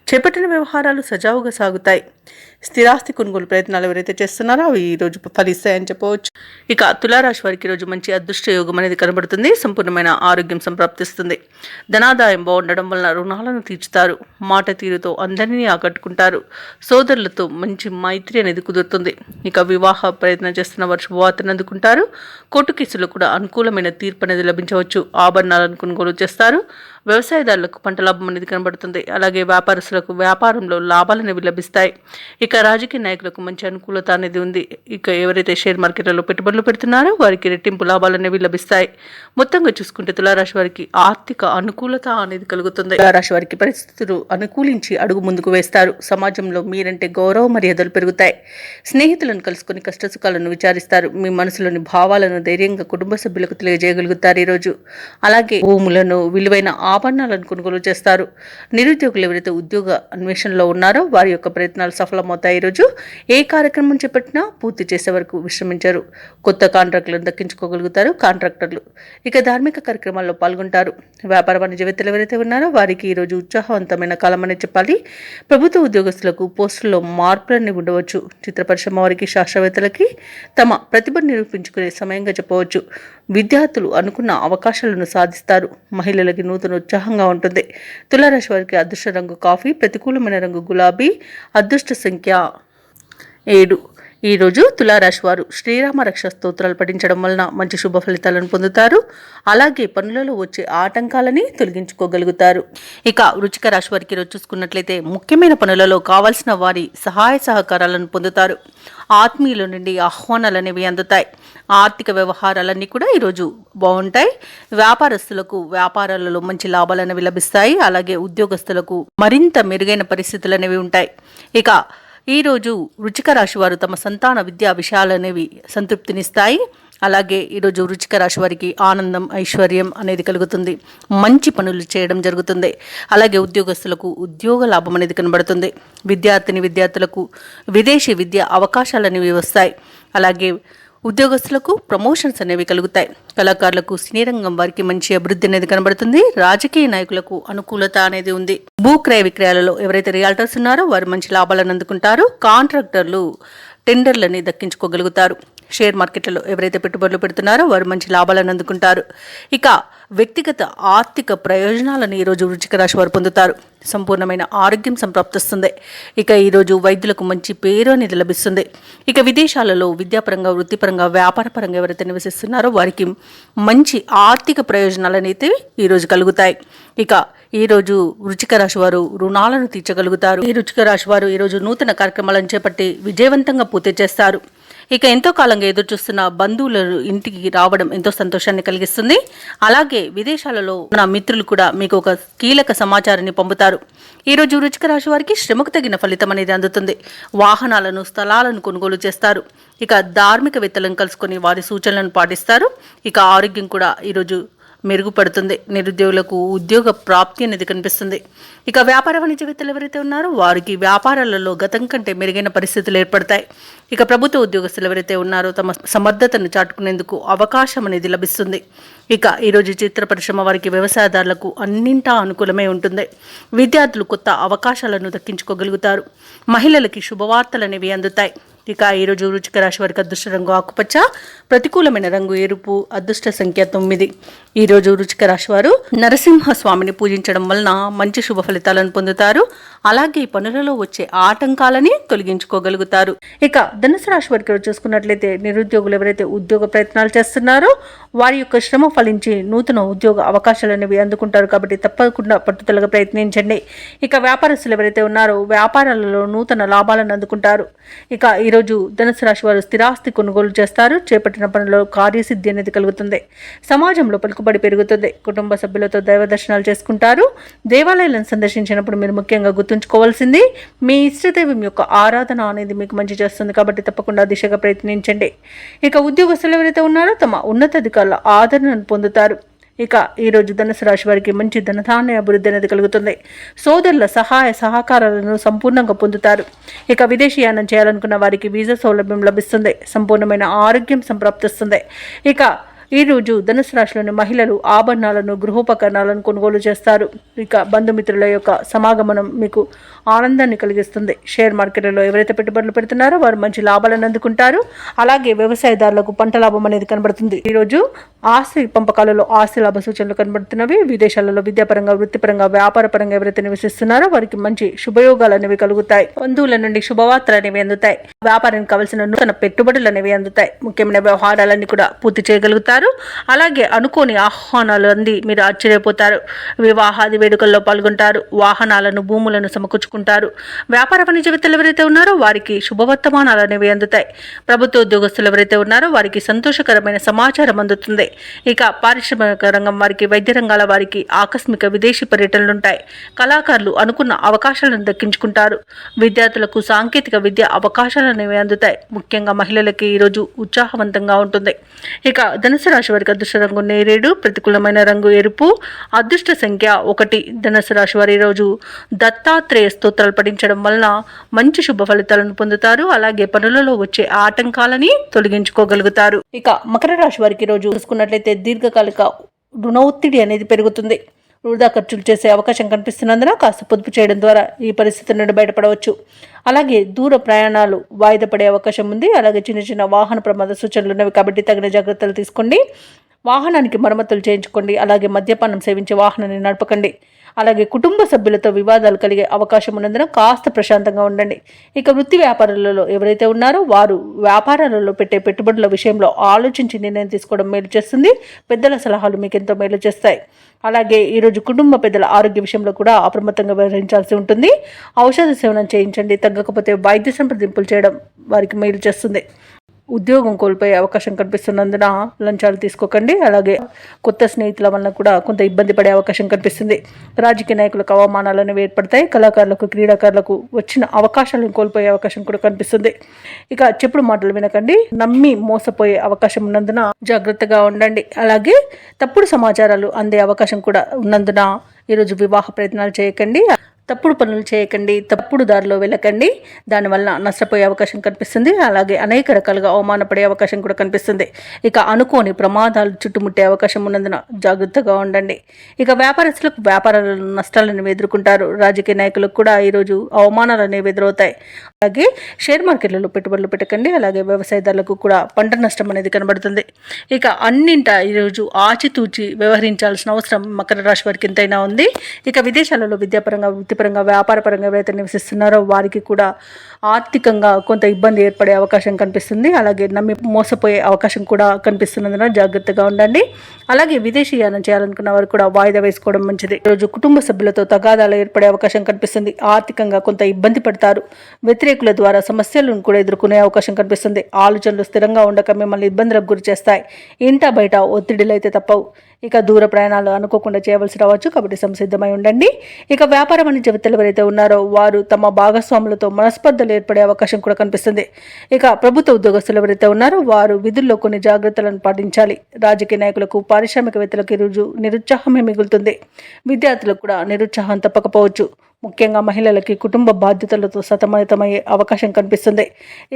చేపట్టిన వ్యవహారాలు సజావుగా సాగుతాయి. స్థిరాస్తి కొనుగోలు ప్రయత్నాలు ఎవరైతే చేస్తున్నారో అవి ఈరోజు ఫలిస్తాయని చెప్పవచ్చు. ఇక తులారాశి వారికి ఈరోజు మంచి అదృష్ట యోగం అనేది కనబడుతుంది. సంపూర్ణమైన ఆరోగ్యం సంప్రాప్తిస్తుంది. ధనాదాయం బాగుండడం వలన రుణాలను తీర్చుతారు. మాట తీరుతో అందరినీ ఆకట్టుకుంటారు. సోదరులతో మంచి మైత్రి అనేది కుదురుతుంది. ఇక వివాహ ప్రయత్నం చేస్తున్న వారు శుభవార్తను అందుకుంటారు. కోర్టు కేసులో కూడా అనుకూలమైన తీర్పు అనేది లభించవచ్చు. ఆభరణాలను కొనుగోలు చేస్తారు. వ్యవసాయదారులకు పంట లాభం అనేది కనబడుతుంది. అలాగే వ్యాపారస్తులకు వ్యాపారంలో లాభాలు అనేవి లభిస్తాయి. ఇక రాజకీయ నాయకులకు మంచి అనుకూలత అనేది ఉంది. ఇక ఎవరైతే షేర్ మార్కెట్లలో పెట్టుబడులు పెడుతున్నారో వారికి రెట్టింపు లాభాలు అనేవి లభిస్తాయి. మొత్తంగా చూసుకుంటే తులారాశి వారికి ఆర్థిక అనుకూలత అనేది కలుగుతుంది. తులారాశి వారికి పరిస్థితులు అనుకూలించి అడుగు ముందుకు వేస్తారు. సమాజంలో మీరంటే గౌరవ మర్యాదలు పెరుగుతాయి. స్నేహితులను కలుసుకొని కష్టసుఖాలను విచారిస్తారు. మీ మనసులోని భావాలను ధైర్యంగా కుటుంబ సభ్యులకు తెలియజేయగలుగుతారు ఈరోజు. అలాగే భూములను, విలువైన ఆభరణాలను కొనుగోలు చేస్తారు. నిరుద్యోగులు ఎవరైతే ఉద్యోగ అన్వేషణలో ఉన్నారో వారి యొక్క ప్రయత్నాలు సఫలమవుతాయి. ఈరోజు ఏ కార్యక్రమం చేపట్టినా పూర్తి చేసే వరకు విశ్రమించారు. కొత్త కాంట్రాక్టులను దక్కించుకోగలుగుతారు కాంట్రాక్టర్లు. ఇక ధార్మిక కార్యక్రమాల్లో పాల్గొంటారు. వ్యాపార వాణిజ్యవేత్తలు ఎవరైతే ఉన్నారో వారికి ఈరోజు ఉత్సాహవంతమైన కాలం అని చెప్పాలి. ప్రభుత్వ ఉద్యోగస్తులకు పోస్టుల్లో మార్పులన్నీ ఉండవచ్చు. చిత్ర పరిశ్రమ వారికి, శాస్త్రవేత్తలకి తమ ప్రతిభను నిరూపించుకునే సమయంగా చెప్పవచ్చు. విద్యార్థులు అనుకున్న అవకాశాలను సాధిస్తారు. మహిళలకి నూతన ఉత్సాహంగా ఉంటుంది. తులారాశి వారికి అదృష్ట రంగు కాఫీ, ప్రతికూలమైన రంగు గులాబీ, అదృష్ట సంఖ్య 7. ఈరోజు తులారాశి వారు శ్రీరామ రక్ష స్తోత్రాలు పఠించడం వలన మంచి శుభ ఫలితాలను పొందుతారు. అలాగే పనులలో వచ్చే ఆటంకాలని తొలగించుకోగలుగుతారు. ఇక వృశ్చిక రాశి వారికి ఈరోజు చూసుకున్నట్లయితే ముఖ్యమైన పనులలో కావాల్సిన వారి సహాయ సహకారాలను పొందుతారు. ఆత్మీయుల నుండి ఆహ్వానాలు అనేవి అందుతాయి. ఆర్థిక వ్యవహారాలన్నీ కూడా ఈరోజు బాగుంటాయి. వ్యాపారస్తులకు వ్యాపారాలలో మంచి లాభాలు అనేవి లభిస్తాయి. అలాగే ఉద్యోగస్తులకు మరింత మెరుగైన పరిస్థితులు అనేవి ఉంటాయి. ఇక ఈరోజు వృశ్చిక రాశి వారు తమ సంతాన విద్యా విషయాలు అనేవి సంతృప్తినిస్తాయి. అలాగే ఈరోజు వృశ్చిక రాశి వారికి ఆనందం, ఐశ్వర్యం అనేది కలుగుతుంది. మంచి పనులు చేయడం జరుగుతుంది. అలాగే ఉద్యోగస్తులకు ఉద్యోగ లాభం అనేది కనబడుతుంది. విద్యార్థులకు విదేశీ విద్య అవకాశాలు అనేవి వస్తాయి. అలాగే ఉద్యోగస్తులకు ప్రమోషన్స్ అనేవి కలుగుతాయి. కళాకారులకు సినీ రంగం వారికి మంచి అభివృద్ధి అనేది కనబడుతుంది. రాజకీయ నాయకులకు అనుకూలత అనేది ఉంది. భూ క్రయ విక్రయాలలో ఎవరైతే రియాల్టర్స్ ఉన్నారో వారు మంచి లాభాలను అందుకుంటారు. కాంట్రాక్టర్లు టెండర్లని దక్కించుకోగలుగుతారు. షేర్ మార్కెట్లలో ఎవరైతే పెట్టుబడులు పెడుతున్నారో వారు మంచి లాభాలను అందుకుంటారు. ఇక వ్యక్తిగత ఆర్థిక ప్రయోజనాలను ఈరోజు వృశ్చిక రాశి వారు పొందుతారు. సంపూర్ణమైన ఆరోగ్యం సంప్రాప్తిస్తుంది. ఇక ఈరోజు వైద్యులకు మంచి పేరు అనేది లభిస్తుంది. ఇక విదేశాలలో విద్యాపరంగా, వృత్తిపరంగా, వ్యాపారపరంగా ఎవరైతే నివసిస్తున్నారో వారికి మంచి ఆర్థిక ప్రయోజనాలు అనేది ఈరోజు కలుగుతాయి. ఇక ఈరోజు వృశ్చిక రాశి వారు రుణాలను తీర్చగలుగుతారు. ఈ వృశ్చిక రాశి వారు ఈరోజు నూతన కార్యక్రమాలను చేపట్టి విజయవంతంగా పూర్తి చేస్తారు. ఇక ఎంతో కాలంగా ఎదురు చూస్తున్న బంధువులు ఇంటికి రావడం ఎంతో సంతోషాన్ని కలిగిస్తుంది. అలాగే విదేశాలలో ఉన్న మిత్రులు కూడా మీకు ఒక కీలక సమాచారాన్ని పంపుతారు. ఈరోజు వృశ్చిక రాశి వారికి శ్రమకు తగిన ఫలితం అనేది అందుతుంది. వాహనాలను, స్థలాలను కొనుగోలు చేస్తారు. ఇక ధార్మికవేత్తలను కలుసుకొని వారి సూచనలను పాటిస్తారు. ఇక ఆరోగ్యం కూడా ఈరోజు మెరుగుపడుతుంది. నిరుద్యోగులకు ఉద్యోగ ప్రాప్తి అనేది కనిపిస్తుంది. ఇక వ్యాపార వాణిజ్యవేత్తలు ఎవరైతే ఉన్నారో వారికి వ్యాపారాలలో గతం కంటే మెరుగైన పరిస్థితులు ఏర్పడతాయి. ఇక ప్రభుత్వ ఉద్యోగస్తులు ఎవరైతే ఉన్నారో తమ సమర్థతను చాటుకునేందుకు అవకాశం అనేది లభిస్తుంది. ఇక ఈరోజు చిత్ర పరిశ్రమ వారికి, వ్యవసాయదారులకు అన్నింటా అనుకూలమే ఉంటుంది. విద్యార్థులు కొత్త అవకాశాలను దక్కించుకోగలుగుతారు. మహిళలకి శుభవార్తలు అనేవి అందుతాయి. ఇక ఈరోజు వృశ్చిక రాశి వారికి అదృష్ట రంగు ఆకుపచ్చ, ప్రతికూలమైన రంగు ఎరుపు, అదృష్ట సంఖ్య 9. ఈరోజు వృశ్చిక రాశి వారు నరసింహస్వామిని పూజించడం వలన మంచి శుభ ఫలితాలను పొందుతారు. అలాగే పనులలో వచ్చే ఆటంకాలని తొలగించుకోగలుగుతారు. ఇక ధనుసు రాశి వారికి చూసుకున్నట్లయితే నిరుద్యోగులు ఎవరైతే ఉద్యోగ ప్రయత్నాలు చేస్తున్నారో వారి యొక్క శ్రమ ఫలించి నూతన ఉద్యోగ అవకాశాలు అనేవి అందుకుంటారు. కాబట్టి తప్పకుండా పట్టుదలగా ప్రయత్నించండి. ఇక వ్యాపారస్తులు ఎవరైతే ఉన్నారో వ్యాపారాలలో నూతన లాభాలను అందుకుంటారు. ఇక ఈరోజు ధనుసు రాశి వారు స్థిరాస్తి కొనుగోలు చేస్తారు. చేపట్టిన పనుల్లో కార్యసిద్ధి అనేది కలుగుతుంది. సమాజంలో పలుకుబడి పెరుగుతుంది. కుటుంబ సభ్యులతో దైవ దర్శనాలు చేసుకుంటారు. దేవాలయాలను సందర్శించినప్పుడు మీరు ముఖ్యంగా గుర్తుంచుకోవాల్సింది మీ ఇష్టదైవం యొక్క ఆరాధన అనేది మీకు మంచి చేస్తుంది. కాబట్టి తప్పకుండా దిశగా ప్రయత్నించండి. ఇక ఉద్యోగస్తులు ఎవరైతే ఉన్నారో తమ ఉన్నతాధికారుల ఆదరణను పొందుతారు. ఇక ఈరోజు ధనుసు రాశి వారికి మంచి ధనధాన్య అభివృద్ధి అనేది కలుగుతుంది. సోదరుల సహాయ సహకారాలను సంపూర్ణంగా పొందుతారు. ఇక విదేశీయానం చేయాలనుకున్న వారికి వీసా సౌలభ్యం లభిస్తుంది. సంపూర్ణమైన ఆరోగ్యం సంప్రాప్తిస్తుంది. ఇక ఈరోజు ధనుసు రాశిలోని మహిళలు ఆభరణాలను, గృహోపకరణాలను కొనుగోలు చేస్తారు. ఇక బంధుమిత్రుల యొక్క సమాగమనం మీకు ఆనందాన్ని కలిగిస్తుంది. షేర్ మార్కెట్లలో ఎవరైతే పెట్టుబడులు పెడుతున్నారో వారు మంచి లాభాలను అందుకుంటారు. అలాగే వ్యవసాయదారులకు పంట లాభం అనేది కనబడుతుంది. ఈరోజు ఆస్తి పంపకాలలో ఆస్తి లాభ సూచనలు కనబడుతున్నవి. విదేశాలలో విద్యాపరంగా, వృత్తిపరంగా, వ్యాపారపరంగా ఎవరైతే నివసిస్తున్నారో వారికి మంచి శుభయోగాలు అనేవి కలుగుతాయి. బంధువుల నుండి శుభవార్తలు అనేవి అందుతాయి. వ్యాపారానికి కావలసిన నూతన పెట్టుబడులు అనేవి అందుతాయి. ముఖ్యమైన వ్యవహారాలన్నీ కూడా పూర్తి చేయగలుగుతారు. అలాగే అనుకోని ఆహ్వానాలు అంది మీరు ఆశ్చర్యపోతారు. వివాహాది వేడుకల్లో పాల్గొంటారు. వాహనాలను, భూములను సమకూర్చుకుంటారు. వ్యాపార వాణిజ్యవేత్తలు ఎవరైతే ఉన్నారో వారికి శుభవర్తమానాలు అనేవి అందుతాయి. ప్రభుత్వ ఉద్యోగస్తులు ఎవరైతే ఉన్నారో వారికి సంతోషకరమైన సమాచారం అందుతుంది. ఇక పారిశ్రామిక రంగం వారికి, వైద్య రంగాల వారికి ఆకస్మిక విదేశీ పర్యటనలుంటాయి. కళాకారులు అనుకున్న అవకాశాలను దక్కించుకుంటారు. విద్యార్థులకు సాంకేతిక విద్య అవకాశాలు అనేవి అందుతాయి. ముఖ్యంగా మహిళలకి ఈరోజు ఉత్సాహవంతంగా ఉంటుంది. ఇక ధనుసు రాశి వారికి అదృష్ట రంగు నేరేడు, ప్రతికూలమైన రంగు ఎరుపు, అదృష్ట సంఖ్య 1. ధనుసు రాశి వారి రోజు దత్తాత్రేయ స్తోత్రాలు పఠించడం వలన మంచి శుభ ఫలితాలను పొందుతారు. అలాగే పనులలో వచ్చే ఆటంకాలని తొలగించుకోగలుగుతారు. ఇక మకర రాశి వారికి రోజు చూసుకున్నట్లయితే దీర్ఘకాలిక రుణ ఒత్తిడి అనేది పెరుగుతుంది. వృధా ఖర్చులు చేసే అవకాశం కనిపిస్తున్నందున కాస్త పొదుపు చేయడం ద్వారా ఈ పరిస్థితి నుండి బయటపడవచ్చు. అలాగే దూర ప్రయాణాలు వాయిదా పడే అవకాశం ఉంది. అలాగే చిన్న చిన్న వాహన ప్రమాద సూచనలు ఉన్నవి కాబట్టి తగిన జాగ్రత్తలు తీసుకోండి. వాహనానికి మరమ్మతులు చేయించుకోండి. అలాగే మద్యపానం సేవించే వాహనాన్ని నడపకండి. అలాగే కుటుంబ సభ్యులతో వివాదాలు కలిగే అవకాశం ఉన్నందున కాస్త ప్రశాంతంగా ఉండండి. ఇక వృత్తి వ్యాపారాలలో ఎవరైతే ఉన్నారో వారు వ్యాపారాలలో పెట్టే పెట్టుబడుల విషయంలో ఆలోచించి నిర్ణయం తీసుకోవడం మేలు చేస్తుంది. పెద్దల సలహాలు మీకు ఎంతో మేలు చేస్తాయి. అలాగే ఈరోజు కుటుంబ పెద్దల ఆరోగ్య విషయంలో కూడా అప్రమత్తంగా వ్యవహరించాల్సి ఉంటుంది. ఔషధ సేవనం చేయించండి. తగ్గకపోతే వైద్య సంప్రదింపులు చేయడం వారికి మేలు చేస్తుంది. ఉద్యోగం కోల్పోయే అవకాశం కనిపిస్తున్నందున లంచాలు తీసుకోకండి. అలాగే కొత్త స్నేహితుల వలన కూడా కొంత ఇబ్బంది పడే అవకాశం కనిపిస్తుంది. రాజకీయ నాయకులకు అవమానాలు అనేవి ఏర్పడతాయి. కళాకారులకు, క్రీడాకారులకు వచ్చిన అవకాశాలను కోల్పోయే అవకాశం కూడా కనిపిస్తుంది. ఇక చెప్పుడు మాటలు వినకండి. నమ్మి మోసపోయే అవకాశం ఉన్నందున జాగ్రత్తగా ఉండండి. అలాగే తప్పుడు సమాచారాలు అందే అవకాశం కూడా ఉన్నందున ఈరోజు వివాహ ప్రయత్నాలు చేయకండి. తప్పుడు పనులు చేయకండి, తప్పుడు దారిలో వెళ్ళకండి. దానివల్ల నష్టపోయే అవకాశం కనిపిస్తుంది. అలాగే అనేక రకాలుగా అవమానపడే అవకాశం కూడా కనిపిస్తుంది. ఇక అనుకోని ప్రమాదాలు చుట్టుముట్టే అవకాశం ఉన్నందున జాగ్రత్తగా ఉండండి. ఇక వ్యాపారస్తులకు వ్యాపారాలను నష్టాలను ఎదుర్కొంటారు. రాజకీయ నాయకులకు కూడా ఈరోజు అవమానాలు అనేవి ఎదురవుతాయి. అలాగే షేర్ మార్కెట్లలో పెట్టుబడులు పెట్టకండి. అలాగే వ్యవసాయదారులకు కూడా పంట నష్టం అనేది కనబడుతుంది. ఇక అన్నింట ఈరోజు ఆచితూచి వ్యవహరించాల్సిన అవసరం మకర రాశి వారికి ఎంతైనా ఉంది. ఇక విదేశాలలో విద్యాపరంగా, వృత్తిపరంగా, వ్యాపారపరంగా ఎవరైతే నివసిస్తున్నారో వారికి కూడా ఆర్థికంగా కొంత ఇబ్బంది ఏర్పడే అవకాశం కనిపిస్తుంది. అలాగే నమ్మి మోసపోయే అవకాశం కూడా కనిపిస్తున్నందున జాగ్రత్తగా ఉండండి. అలాగే విదేశీయానం చేయాలనుకున్న వారు కూడా వాయిదా వేసుకోవడం మంచిది. ఈరోజు కుటుంబ సభ్యులతో తగాదాలు ఏర్పడే అవకాశం కనిపిస్తుంది. ఆర్థికంగా కొంత ఇబ్బంది పడతారు. వ్యతిరేకుల ద్వారా సమస్యలను కూడా ఎదుర్కొనే అవకాశం కనిపిస్తుంది. ఆలోచనలు స్థిరంగా ఉండక మిమ్మల్ని ఇబ్బందులకు గురి చేస్తాయి. ఇంట బయట ఒత్తిడిలు అయితే తప్పవు. ఇక దూర ప్రయాణాలు అనుకోకుండా చేయవలసి రావచ్చు, కాబట్టి సంసిద్ధమై ఉండండి. ఇక వ్యాపార వాణిజ్యవేత్తలు ఎవరైతే ఉన్నారో వారు తమ భాగస్వాములతో మనస్పర్ధలు ఏర్పడే అవకాశం కూడా కనిపిస్తుంది. ఇక ప్రభుత్వ ఉద్యోగస్తులు ఎవరైతే ఉన్నారో వారు విధుల్లో కొన్ని జాగ్రత్తలను పాటించాలి. రాజకీయ నాయకులకు, పారిశ్రామికవేత్తలకు ఈరోజు నిరుత్సాహమే మిగులుతుంది. విద్యార్థులకు కూడా నిరుత్సాహం తప్పకపోవచ్చు. ముఖ్యంగా మహిళలకి కుటుంబ బాధ్యతలతో సతమతమయ్యే అవకాశం కనిపిస్తుంది.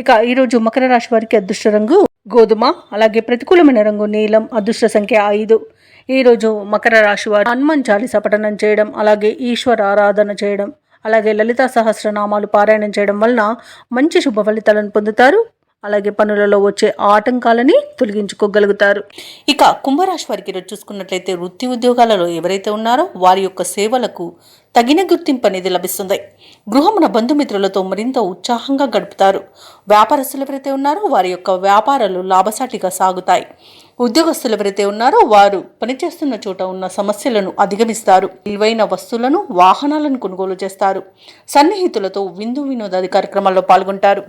ఇక ఈరోజు మకర రాశి వారికి అదృష్ట రంగు గోధుమ, అలాగే ప్రతికూలమైన రంగు నీలం, అదృష్ట సంఖ్య 5. ఈరోజు మకర రాశి వారు హనుమాన్ చాలీసా పఠనం చేయడం, అలాగే ఈశ్వర ఆరాధన చేయడం, అలాగే లలితా సహస్రనామాలు పారాయణం చేయడం వలన మంచి శుభ ఫలితాలను పొందుతారు. అలాగే పనులలో వచ్చే ఆటంకాలని తొలగించుకోగలుగుతారు. ఇక కుంభరాశి వారికి ఈరోజు చూసుకున్నట్లయితే వృత్తి ఉద్యోగాలలో ఎవరైతే ఉన్నారో వారి యొక్క సేవలకు తగిన గుర్తింపు అనేది లభిస్తుంది. గృహమున బంధుమిత్రులతో మరింత ఉత్సాహంగా గడుపుతారు. వ్యాపారస్తులు ఎవరైతే ఉన్నారో వారి యొక్క వ్యాపారాలు లాభసాటిగా సాగుతాయి. ఉద్యోగస్తులు ఎవరైతే ఉన్నారో వారు పనిచేస్తున్న చోట ఉన్న సమస్యలను అధిగమిస్తారు. విలువైన వస్తువులను, వాహనాలను కొనుగోలు చేస్తారు. సన్నిహితులతో విందు వినోదాది కార్యక్రమాల్లో పాల్గొంటారు.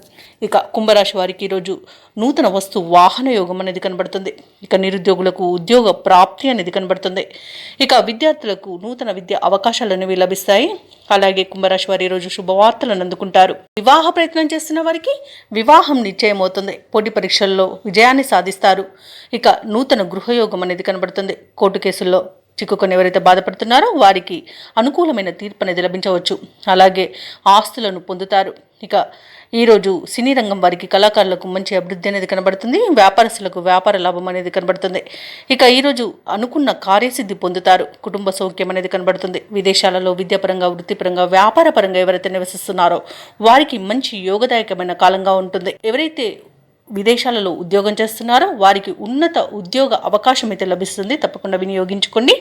ఇక కుంభరాశి వారికి ఈరోజు నూతన వస్తు వాహన యోగం అనేది కనబడుతుంది. ఇక నిరుద్యోగులకు ఉద్యోగ ప్రాప్తి అనేది కనబడుతుంది. ఇక విద్యార్థులకు నూతన విద్య అవకాశాలు అనేవి లభిస్తాయి. అలాగే కుంభరాశి వారి ఈరోజు శుభవార్తలను అందుకుంటారు. వివాహ ప్రయత్నం చేస్తున్న వారికి వివాహం నిశ్చయమవుతుంది. పోటీ పరీక్షల్లో విజయాన్ని సాధిస్తారు. ఇక నూతన గృహయోగం అనేది కనబడుతుంది. కోర్టు కేసుల్లో చిక్కుకొని ఎవరైతే బాధపడుతున్నారో వారికి అనుకూలమైన తీర్పు అనేది లభించవచ్చు. అలాగే ఆస్తులను పొందుతారు. ఇక ఈరోజు సినీ రంగం వారికి, కళాకారులకు మంచి అభివృద్ధి అనేది కనబడుతుంది. వ్యాపారస్తులకు వ్యాపార లాభం అనేది కనబడుతుంది. ఇక ఈరోజు అనుకున్న కార్యసిద్ధి పొందుతారు. కుటుంబ సౌఖ్యం అనేది కనబడుతుంది. విదేశాలలో విద్యాపరంగా, వృత్తిపరంగా, వ్యాపారపరంగా ఎవరైతే నివసిస్తున్నారో వారికి మంచి యోగదాయకమైన కాలంగా ఉంటుంది. ఎవరైతే విదేశాలలో ఉద్యోగం చేస్తున్నారో వారికి ఉన్నత ఉద్యోగ అవకాశం అయితే లభిస్తుంది. తప్పకుండా వినియోగించుకోండి.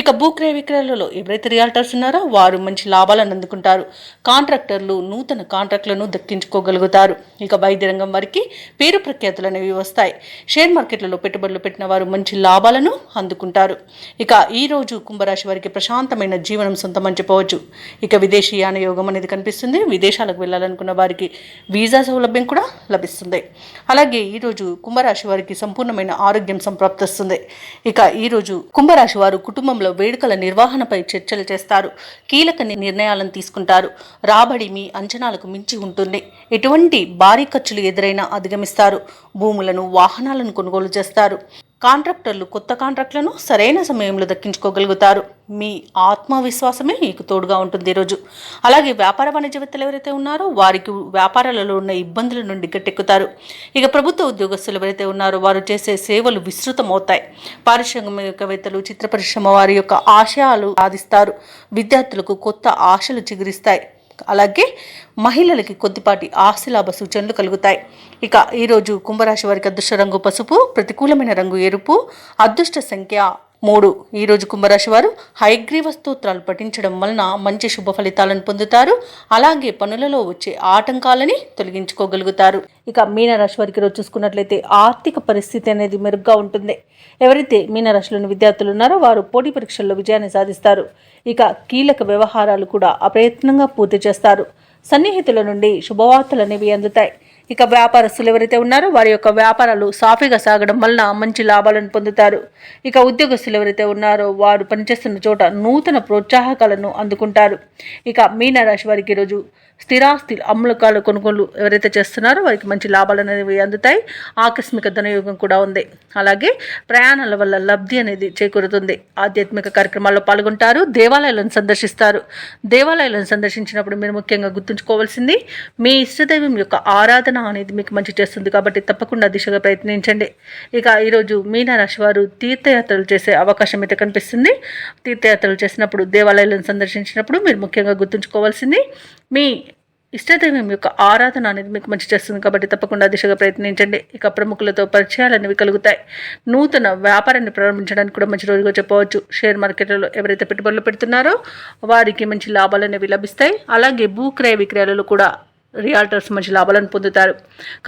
ఇక భూక్రయ విక్రయాలలో ఎవరైతే రియాల్టర్స్ ఉన్నారో వారు మంచి లాభాలను అందుకుంటారు. కాంట్రాక్టర్లు నూతన కాంట్రాక్టులను దక్కించుకోగలుగుతారు. ఇక వైద్య రంగం వారికి పేరు ప్రఖ్యాతులు అనేవి వస్తాయి. షేర్ మార్కెట్లలో పెట్టుబడులు పెట్టిన వారు మంచి లాభాలను అందుకుంటారు. ఇక ఈరోజు కుంభరాశి వారికి ప్రశాంతమైన జీవనం సొంతమని చెప్పవచ్చు. ఇక విదేశీయాన యోగం అనేది కనిపిస్తుంది. విదేశాలకు వెళ్ళాలనుకున్న వారికి వీసా సౌలభ్యం కూడా లభిస్తుంది. అలాగే ఈరోజు కుంభరాశి వారికి సంపూర్ణమైన ఆరోగ్యం సంప్రాప్తిస్తుంది. ఇక ఈరోజు కుంభరాశి వారు కుటుంబంలో వేడుకల నిర్వహణపై చర్చలు చేస్తారు. కీలక నిర్ణయాలను తీసుకుంటారు. రాబడి మీ అంచనాలకు మించి ఉంటుంది. ఎటువంటి భారీ ఖర్చులు ఎదురైనా అధిగమిస్తారు. భూములను, వాహనాలను కొనుగోలు చేస్తారు. కాంట్రాక్టర్లు కొత్త కాంట్రాక్టులను సరైన సమయంలో దక్కించుకోగలుగుతారు. మీ ఆత్మవిశ్వాసమే మీకు తోడుగా ఉంటుంది ఈరోజు. అలాగే వ్యాపార వాణిజ్యవేత్తలు ఎవరైతే ఉన్నారో వారికి వ్యాపారాలలో ఉన్న ఇబ్బందుల నుండి గట్టెక్కుతారు. ఇక ప్రభుత్వ ఉద్యోగస్తులు ఎవరైతే ఉన్నారో వారు చేసే సేవలు విస్తృతమవుతాయి. పారిశ్రామికవేత్తలు, చిత్ర పరిశ్రమ వారి యొక్క ఆశయాలు సాధిస్తారు. విద్యార్థులకు కొత్త ఆశలు చిగురిస్తాయి. అలాగే మహిళలకి కొద్దిపాటి ఆస్తిలాభ సూచనలు కలుగుతాయి. ఇక ఈరోజు కుంభరాశి వారికి అదృష్ట రంగు పసుపు, ప్రతికూలమైన రంగు ఎరుపు, అదృష్ట సంఖ్య 3. ఈరోజు కుంభరాశి వారు హయగ్రీవ స్తోత్రాలు పఠించడం వలన మంచి శుభ ఫలితాలను పొందుతారు. అలాగే పనులలో వచ్చే ఆటంకాలని తొలగించుకోగలుగుతారు. ఇక మీనరాశి వారికి ఈరోజు చూసుకున్నట్లయితే ఆర్థిక పరిస్థితి అనేది మెరుగ్గా ఉంటుంది. ఎవరైతే మీనరాశిలోని విద్యార్థులు ఉన్నారో వారు పోటీ పరీక్షల్లో విజయాన్ని సాధిస్తారు. ఇక కీలక వ్యవహారాలు కూడా అప్రయత్నంగా పూర్తి చేస్తారు. సన్నిహితుల నుండి శుభవార్తలు అనేవి అందుతాయి. ఇక వ్యాపారస్తులు ఎవరైతే ఉన్నారో వారి యొక్క వ్యాపారాలు సాఫీగా సాగడం వలన మంచి లాభాలను పొందుతారు. ఇక ఉద్యోగస్తులు ఎవరైతే ఉన్నారో వారు పనిచేస్తున్న చోట నూతన ప్రోత్సాహకాలను అందుకుంటారు. ఇక మీనరాశి వారికి ఈరోజు స్థిరాస్తి అమ్మకాలు కొనుగోలు ఎవరైతే చేస్తున్నారో వారికి మంచి లాభాలు అనేవి అందుతాయి. ఆకస్మిక ధనయోగం కూడా ఉంది. అలాగే ప్రయాణాల వల్ల లబ్ధి అనేది చేకూరుతుంది. ఆధ్యాత్మిక కార్యక్రమాల్లో పాల్గొంటారు. దేవాలయాలను సందర్శిస్తారు. దేవాలయాలను సందర్శించినప్పుడు మీరు ముఖ్యంగా గుర్తుంచుకోవాల్సింది మీ ఇష్టదైవం యొక్క ఆరాధన అనేది మీకు మంచి చేస్తుంది. కాబట్టి తప్పకుండా దిశగా ప్రయత్నించండి. ఇక ఈరోజు మీనరాశి వారు తీర్థయాత్రలు చేసే అవకాశం అయితే కనిపిస్తుంది. తీర్థయాత్రలు చేసినప్పుడు దేవాలయాలను సందర్శించినప్పుడు మీరు ముఖ్యంగా గుర్తుంచుకోవాల్సింది మీ ఇష్టదైవం యొక్క ఆరాధన అనేది మీకు మంచి చేస్తుంది. కాబట్టి తప్పకుండా దిశగా ప్రయత్నించండి. ఇక ప్రముఖులతో పరిచయాలు అనేవి కలుగుతాయి. నూతన వ్యాపారాన్ని ప్రారంభించడానికి కూడా మంచి రోజుగా చెప్పవచ్చు. షేర్ మార్కెట్లలో ఎవరైతే పెట్టుబడులు పెడుతున్నారో వారికి మంచి లాభాలు అనేవి లభిస్తాయి. అలాగే భూక్రయ విక్రయాలలో కూడా రియాల్టర్స్ మంచి లాభాలను పొందుతారు.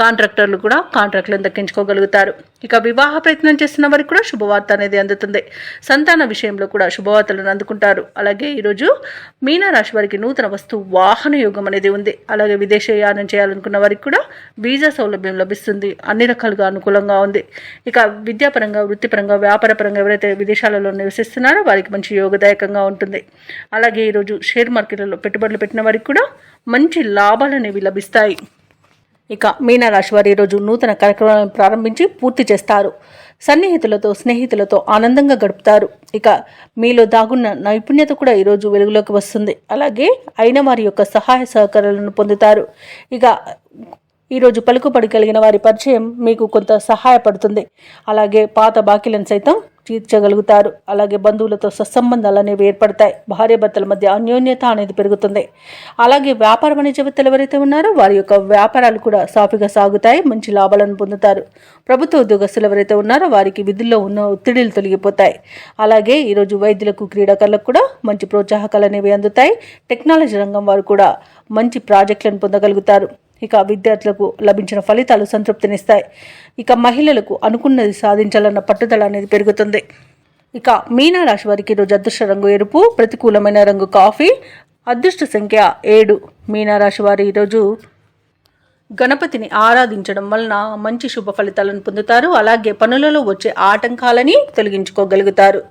కాంట్రాక్టర్లు కూడా కాంట్రాక్ట్లను దక్కించుకోగలుగుతారు. ఇక వివాహ ప్రయత్నం చేస్తున్న వారికి కూడా శుభవార్త అనేది అందుతుంది. సంతాన విషయంలో కూడా శుభవార్తలను అందుకుంటారు. అలాగే ఈరోజు మీనరాశి వారికి నూతన వస్తు వాహన యోగం అనేది ఉంది. అలాగే విదేశయానం చేయాలనుకున్న వారికి కూడా వీసా సౌలభ్యం లభిస్తుంది. అన్ని రకాలుగా అనుకూలంగా ఉంది. ఇక విద్యాపరంగా, వృత్తిపరంగా, వ్యాపారపరంగా ఎవరైతే విదేశాలలో నివసిస్తున్నారో వారికి మంచి యోగదాయకంగా ఉంటుంది. అలాగే ఈరోజు షేర్ మార్కెట్లలో పెట్టుబడులు పెట్టిన వారికి కూడా మంచి లాభాలు అనేవి లభిస్తాయి. ఇక మీనరాశి వారు ఈరోజు నూతన కార్యక్రమాలను ప్రారంభించి పూర్తి చేస్తారు. సన్నిహితులతో, స్నేహితులతో ఆనందంగా గడుపుతారు. ఇక మీలో దాగున్న నైపుణ్యత కూడా ఈరోజు వెలుగులోకి వస్తుంది. అలాగే అయిన వారి యొక్క సహాయ సహకారాలను పొందుతారు. ఇక ఈరోజు పలుకుబడి కలిగిన వారి పరిచయం మీకు కొంత సహాయపడుతుంది. అలాగే పాత బాకీలను సైతం తీర్చగలుగుతారు. అలాగే బంధువులతో సత్సంబంధాలు అనేవి ఏర్పడతాయి. భార్యాభర్తల మధ్య అన్యోన్యత అనేది పెరుగుతుంది. అలాగే వ్యాపార వాణిజ్యవేత్తలు ఎవరైతే ఉన్నారో వారి యొక్క వ్యాపారాలు కూడా సాఫీగా సాగుతాయి. మంచి లాభాలను పొందుతారు. ప్రభుత్వ ఉద్యోగస్తులు ఎవరైతే ఉన్నారో వారికి విధుల్లో ఉన్న ఒత్తిడిలు తొలగిపోతాయి. అలాగే ఈరోజు వైద్యులకు, క్రీడాకారులకు కూడా మంచి ప్రోత్సాహకాలు అనేవి అందుతాయి. టెక్నాలజీ రంగం వారు కూడా మంచి ప్రాజెక్టులను పొందగలుగుతారు. ఇక విద్యార్థులకు లభించిన ఫలితాలు సంతృప్తినిస్తాయి. ఇక మహిళలకు అనుకున్నది సాధించాలన్న పట్టుదల అనేది పెరుగుతుంది. ఇక మీనరాశి వారికి ఈరోజు అదృష్ట రంగు ఎరుపు, ప్రతికూలమైన రంగు కాఫీ, అదృష్ట సంఖ్య 7. మీనరాశి వారు ఈరోజు గణపతిని ఆరాధించడం వలన మంచి శుభ ఫలితాలను పొందుతారు. అలాగే పనులలో వచ్చే ఆటంకాలని తొలగించుకోగలుగుతారు.